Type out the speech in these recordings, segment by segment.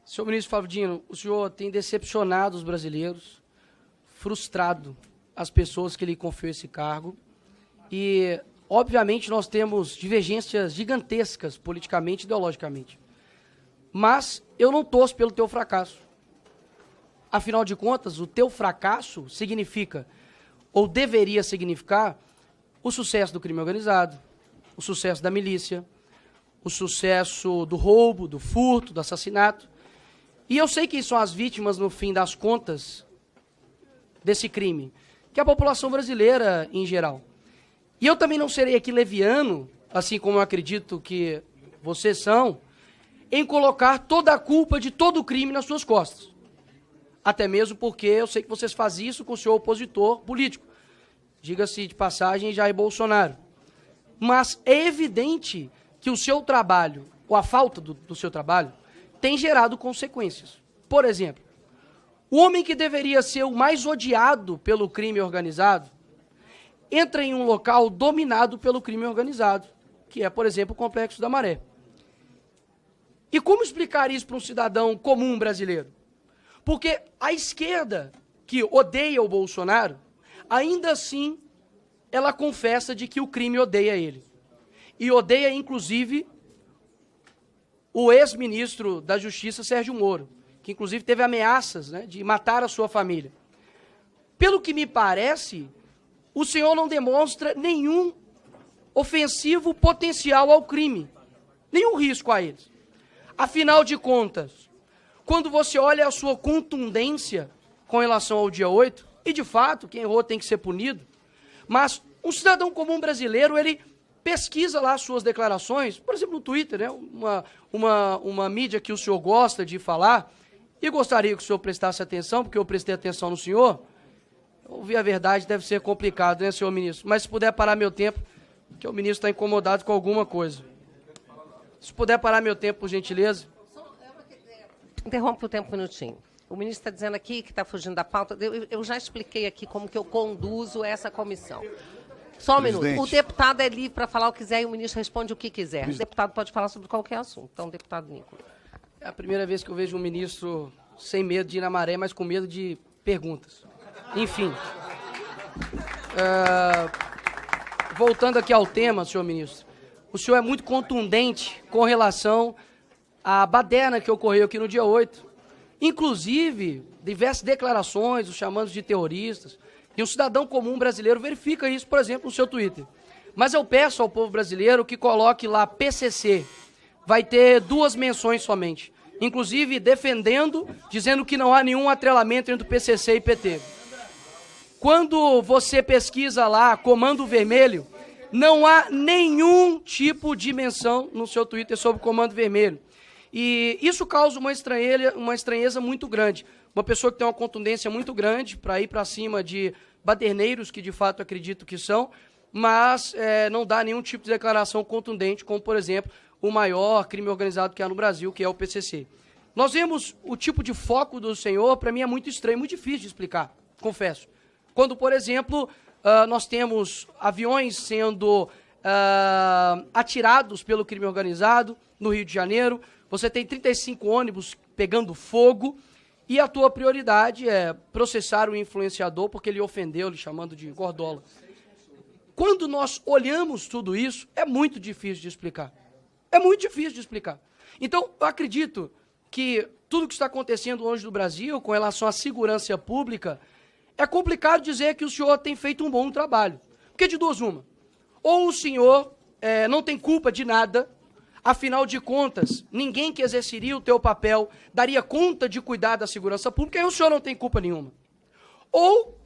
Senhor ministro Flávio Dino, o senhor tem decepcionado os brasileiros, frustrado as pessoas que lhe confiou esse cargo e, obviamente, nós temos divergências gigantescas politicamente e ideologicamente. Mas eu não torço pelo teu fracasso. Afinal de contas, o teu fracasso significa, ou deveria significar, o sucesso do crime organizado, o sucesso da milícia, o sucesso do roubo, do furto, do assassinato. E eu sei quem são as vítimas, no fim das contas, desse crime, que é a população brasileira em geral. E eu também não serei aqui leviano, assim como eu acredito que vocês são, em colocar toda a culpa de todo o crime nas suas costas. Até mesmo porque eu sei que vocês fazem isso com o seu opositor político. Diga-se de passagem, Jair Bolsonaro. Mas é evidente que o seu trabalho, ou a falta do seu trabalho, tem gerado consequências. Por exemplo, o homem que deveria ser o mais odiado pelo crime organizado entra em um local dominado pelo crime organizado, que é, por exemplo, o Complexo da Maré. E como explicar isso para um cidadão comum brasileiro? Porque a esquerda, que odeia o Bolsonaro, ainda assim, ela confessa de que o crime odeia ele. E odeia, inclusive, o ex-ministro da Justiça, Sérgio Moro, que inclusive teve ameaças, né, de matar a sua família. Pelo que me parece, o senhor não demonstra nenhum ofensivo potencial ao crime, nenhum risco a eles. Afinal de contas, quando você olha a sua contundência com relação ao dia 8, e de fato, quem errou tem que ser punido, mas um cidadão comum brasileiro, ele pesquisa lá as suas declarações, por exemplo, no Twitter, né, uma mídia que o senhor gosta de falar, e gostaria que o senhor prestasse atenção, porque eu prestei atenção no senhor. Ouvir a verdade deve ser complicado, né, senhor ministro? Mas se puder parar meu tempo, que o ministro está incomodado com alguma coisa. Se puder parar meu tempo, por gentileza. Interrompe o tempo um minutinho. O ministro está dizendo aqui que está fugindo da pauta. Eu já expliquei aqui como que eu conduzo essa comissão. Só um minuto. O deputado é livre para falar o que quiser e o ministro responde o que quiser. O deputado pode falar sobre qualquer assunto. Então, deputado Nicolas. É a primeira vez que eu vejo um ministro sem medo de ir na maré, mas com medo de perguntas. Enfim. Voltando aqui ao tema, senhor ministro. O senhor é muito contundente com relação à baderna que ocorreu aqui no dia 8. Inclusive, diversas declarações, os chamando de terroristas. E um cidadão comum brasileiro verifica isso, por exemplo, no seu Twitter. Mas eu peço ao povo brasileiro que coloque lá PCC. Vai ter 2 menções somente. Inclusive defendendo, dizendo que não há nenhum atrelamento entre o PCC e PT. Quando você pesquisa lá Comando Vermelho, não há nenhum tipo de menção no seu Twitter sobre o Comando Vermelho. E isso causa uma estranheza muito grande. Uma pessoa que tem uma contundência muito grande para ir para cima de baderneiros, que de fato acredito que são, mas não dá nenhum tipo de declaração contundente, como, por exemplo, o maior crime organizado que há no Brasil, que é o PCC. Nós vemos o tipo de foco do senhor, para mim é muito estranho, muito difícil de explicar, confesso. Quando, por exemplo, nós temos aviões sendo atirados pelo crime organizado no Rio de Janeiro, você tem 35 ônibus pegando fogo, e a tua prioridade é processar o influenciador porque ele ofendeu, lhe chamando de gordola. Quando nós olhamos tudo isso, é muito difícil de explicar. É muito difícil de explicar. Então, eu acredito que tudo que está acontecendo hoje no Brasil com relação à segurança pública, é complicado dizer que o senhor tem feito um bom trabalho. Porque de duas uma. Ou o senhor não tem culpa de nada, afinal de contas, ninguém que exerceria o teu papel daria conta de cuidar da segurança pública, e o senhor não tem culpa nenhuma. Ou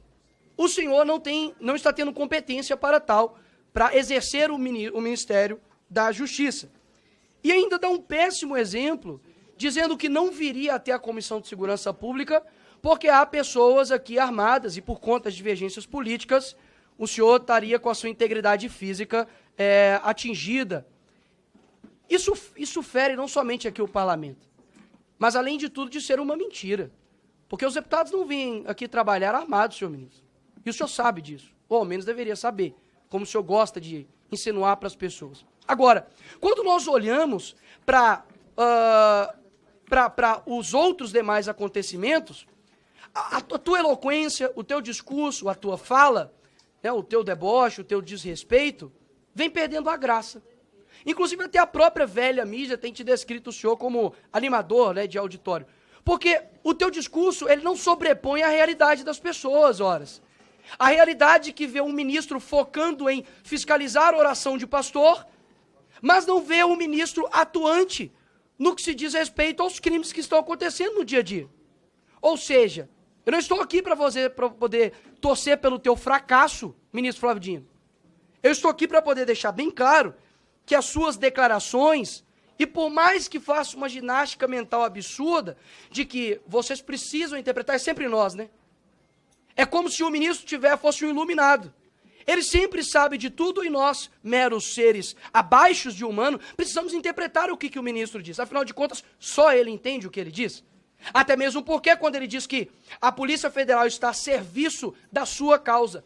o senhor não está tendo competência para tal, para exercer o Ministério da Justiça. E ainda dá um péssimo exemplo, dizendo que não viria até a Comissão de Segurança Pública, porque há pessoas aqui armadas e por conta de divergências políticas, o senhor estaria com a sua integridade física atingida. Isso fere não somente aqui o parlamento, mas além de tudo de ser uma mentira. Porque os deputados não vêm aqui trabalhar armados, senhor ministro. E o senhor sabe disso, ou ao menos deveria saber, como o senhor gosta de insinuar para as pessoas. Agora, quando nós olhamos para para os outros demais acontecimentos, a tua eloquência, o teu discurso, a tua fala, né, o teu deboche, o teu desrespeito, vem perdendo a graça. Inclusive, até a própria velha mídia tem te descrito o senhor como animador, né, de auditório. Porque o teu discurso, ele não sobrepõe a realidade das pessoas, horas. A realidade que vê um ministro focando em fiscalizar a oração de pastor, mas não vê um ministro atuante no que se diz respeito aos crimes que estão acontecendo no dia a dia. Ou seja, eu não estou aqui para poder torcer pelo teu fracasso, ministro Flávio Dino. Eu estou aqui para poder deixar bem claro que as suas declarações, e por mais que faça uma ginástica mental absurda, de que vocês precisam interpretar, é sempre nós, né? É como se o ministro fosse um iluminado. Ele sempre sabe de tudo e nós, meros seres abaixo de humano, precisamos interpretar o que o ministro diz. Afinal de contas, só ele entende o que ele diz. Até mesmo porque quando ele diz que a Polícia Federal está a serviço da sua causa,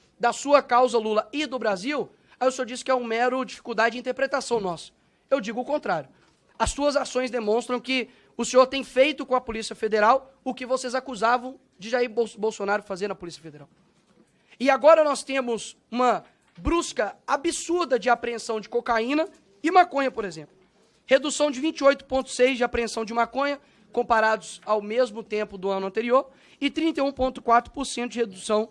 Lula, e do Brasil, aí o senhor diz que é uma mero dificuldade de interpretação nossa. Eu digo o contrário. As suas ações demonstram que o senhor tem feito com a Polícia Federal o que vocês acusavam de Jair Bolsonaro fazer na Polícia Federal. E agora nós temos uma brusca absurda de apreensão de cocaína e maconha, por exemplo. Redução de 28,6% de apreensão de maconha, comparados ao mesmo tempo do ano anterior, e 31,4% de redução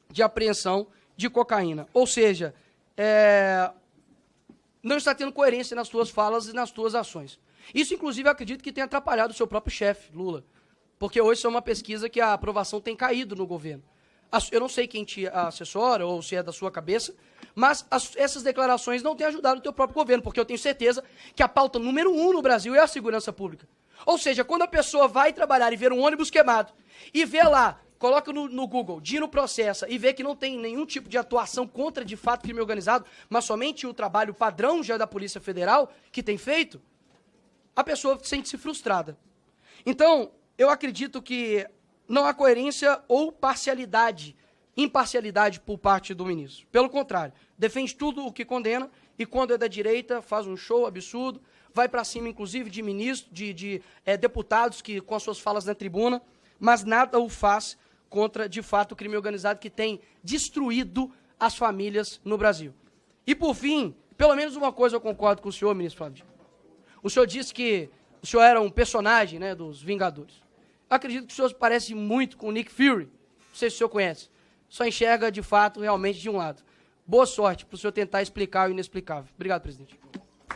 de apreensão de cocaína. Ou seja, não está tendo coerência nas tuas falas e nas tuas ações. Isso, inclusive, eu acredito que tem atrapalhado o seu próprio chefe, Lula. Porque hoje isso é uma pesquisa que a aprovação tem caído no governo. Eu não sei quem te assessora ou se é da sua cabeça, mas essas declarações não têm ajudado o teu próprio governo, porque eu tenho certeza que a pauta número 1 no Brasil é a segurança pública. Ou seja, quando a pessoa vai trabalhar e ver um ônibus queimado, e vê lá, coloca no Google, Dino processa, e vê que não tem nenhum tipo de atuação contra, de fato, crime organizado, mas somente o trabalho padrão já da Polícia Federal, que tem feito, a pessoa sente-se frustrada. Então, eu acredito que não há coerência ou imparcialidade por parte do ministro. Pelo contrário, defende tudo o que condena e quando é da direita faz um show absurdo, vai para cima inclusive de ministros, de deputados que com as suas falas na tribuna, mas nada o faz contra, de fato, o crime organizado que tem destruído as famílias no Brasil. E por fim, pelo menos uma coisa eu concordo com o senhor, ministro Flávio. O senhor disse que o senhor era um personagem, né, dos Vingadores. Acredito que o senhor parece muito com o Nick Fury. Não sei se o senhor conhece. Só enxerga, de fato, realmente de um lado. Boa sorte para o senhor tentar explicar o inexplicável. Obrigado, presidente.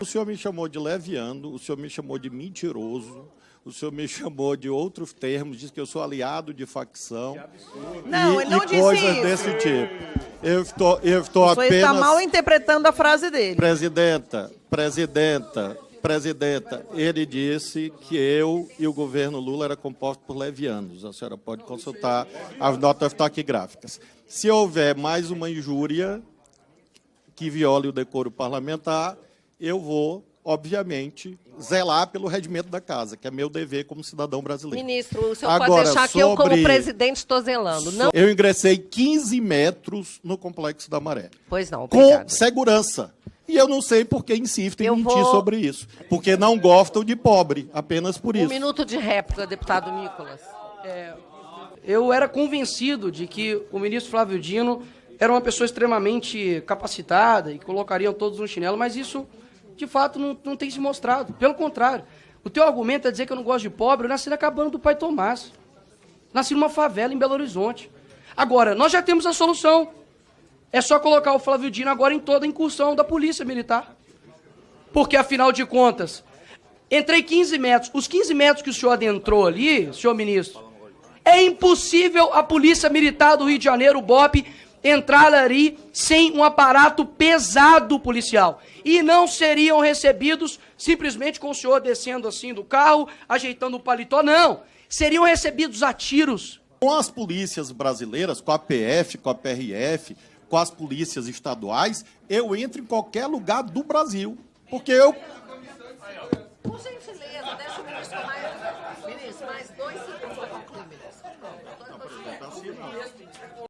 O senhor me chamou de leviano, o senhor me chamou de mentiroso, o senhor me chamou de outros termos, disse que eu sou aliado de facção. Não, ele não disse coisas isso. desse tipo. Eu estou O senhor apenas... está mal interpretando a frase dele. Presidenta, ele disse que eu e o governo Lula era composto por levianos. A senhora pode consultar as notas taquigráficas. Se houver mais uma injúria que viole o decoro parlamentar, eu vou, obviamente, zelar pelo regimento da casa, que é meu dever como cidadão brasileiro. Ministro, o senhor Agora, pode deixar que eu, como presidente, estou zelando. Não... Eu ingressei 15 metros no Complexo da Maré. Pois não, obrigada. Com segurança. E eu não sei por que insistem em mentir sobre isso. Porque não gostam de pobre, apenas por isso. Um minuto de réplica, deputado Nicolas. Eu era convencido de que o ministro Flávio Dino era uma pessoa extremamente capacitada e colocariam todos no chinelo, mas isso, de fato, não tem se mostrado. Pelo contrário, o teu argumento é dizer que eu não gosto de pobre. Eu nasci na cabana do pai Tomás. Nasci numa favela em Belo Horizonte. Agora, nós já temos a solução. É só colocar o Flávio Dino agora em toda a incursão da Polícia Militar. Porque, afinal de contas, entrei 15 metros. Os 15 metros que o senhor adentrou ali, senhor ministro, é impossível a Polícia Militar do Rio de Janeiro, o BOP, entrar ali sem um aparato pesado policial. E não seriam recebidos simplesmente com o senhor descendo assim do carro, ajeitando o paletó, não. Seriam recebidos a tiros. Com as polícias brasileiras, com a PF, com a PRF, com as polícias estaduais, eu entro em qualquer lugar do Brasil. Porque eu... Por gentileza, deixa o ministro mais